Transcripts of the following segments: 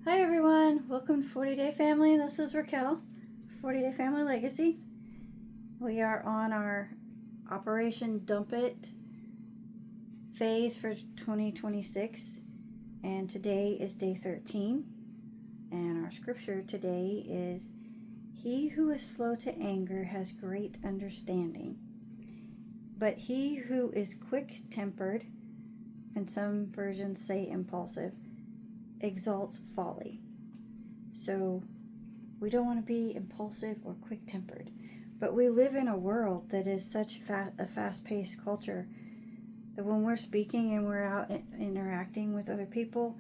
Hi everyone, welcome to 40 Day Family. This is Raquel, 40 Day Family Legacy. We are on our Operation Dump It phase for 2026, and today is day 13. And our scripture today is, "He who is slow to anger has great understanding, but he who is quick-tempered," and some versions say impulsive, "exalts folly." So we don't want to be impulsive or quick-tempered, but we live in a world that is such a fast-paced culture that when we're speaking and we're out interacting with other people,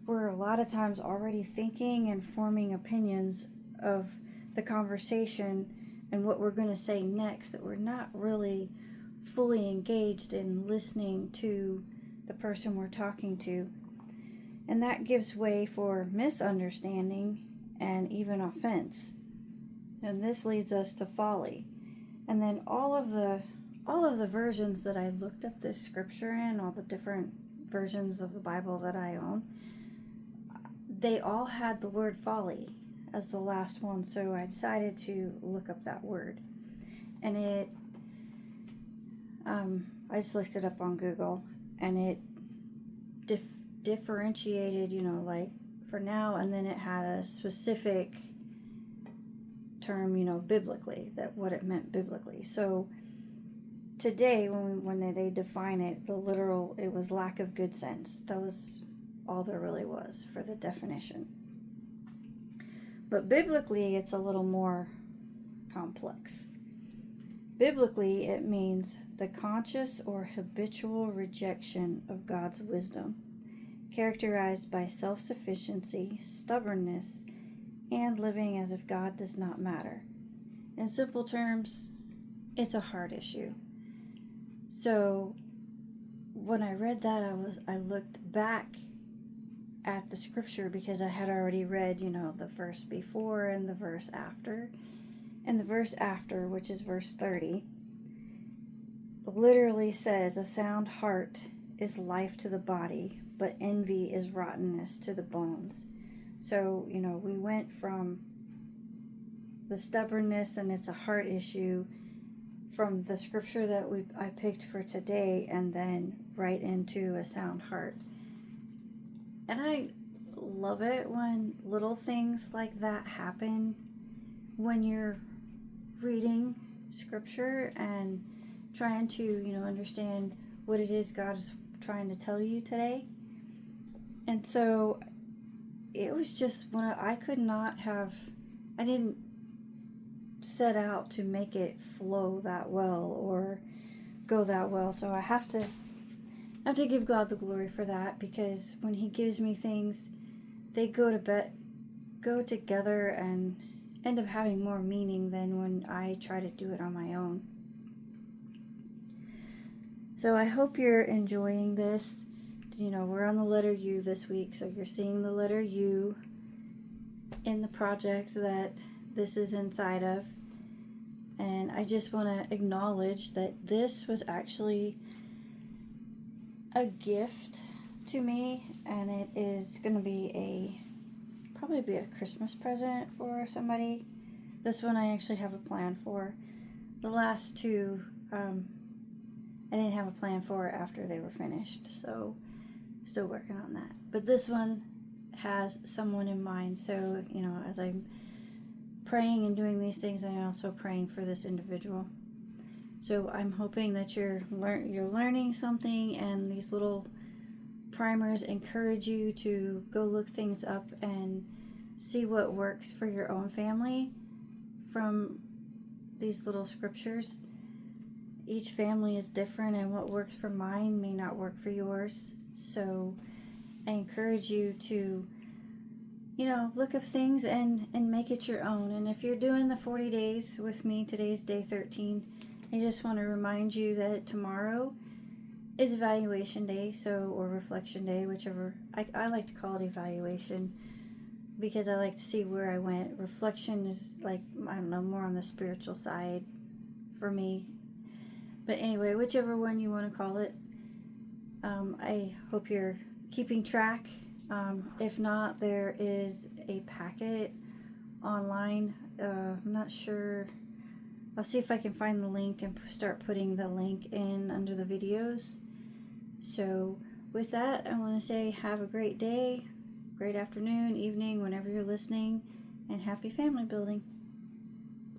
we're a lot of times already thinking and forming opinions of the conversation and what we're going to say next, that we're not really fully engaged in listening to the person we're talking to. And that gives way for misunderstanding and even offense. And this leads us to folly. And then all of the versions that I looked up this scripture in, all the different versions of the Bible that I own, they all had the word folly as the last one. So I decided to look up that word. And I just looked it up on Google, and it differentiated, like for now, and then it had a specific term, biblically, that what it meant biblically. So today, when they define it, the literal, it was lack of good sense. That was all there really was for the definition. But biblically, it's a little more complex. Biblically, it means the conscious or habitual rejection of God's wisdom, characterized by self-sufficiency, stubbornness, and living as if God does not matter. In simple terms, it's a heart issue. So when I read that, I looked back at the scripture, because I had already read, the verse before and the verse after. And the verse after, which is verse 30, literally says, "A sound heart is life to the body, but envy is rottenness to the bones." So, we went from the stubbornness, and it's a heart issue, from the scripture that I picked for today, and then right into a sound heart. And I love it when little things like that happen when you're reading scripture and trying to, understand what it is God is trying to tell you today. And so it was just I didn't set out to make it flow that well or go that well. So I have to give God the glory for that, because when He gives me things, they go together and end up having more meaning than when I try to do it on my own. So I hope you're enjoying this. We're on the letter U this week, so you're seeing the letter U in the project that this is inside of. And I just want to acknowledge that this was actually a gift to me, and it is going to probably be a Christmas present for somebody. This one I actually have a plan for. The last two, I didn't have a plan for after they were finished, so still working on that. But this one has someone in mind, so, as I'm praying and doing these things, I'm also praying for this individual. So I'm hoping that you're learning something, and these little primers encourage you to go look things up and see what works for your own family from these little scriptures. Each family is different, and what works for mine may not work for yours. So I encourage you to, look up things and make it your own. And if you're doing the 40 days with me, today's day 13, I just want to remind you that tomorrow is evaluation day, or reflection day, whichever. I like to call it evaluation, because I like to see where I went. Reflection is more on the spiritual side for me. But anyway, whichever one you want to call it, I hope you're keeping track If not, there is a packet online. I'm not sure. I'll see if I can find the link and start putting the link in under the videos. So with that, I want to say have a great day, great afternoon, evening, whenever you're listening, and happy family building.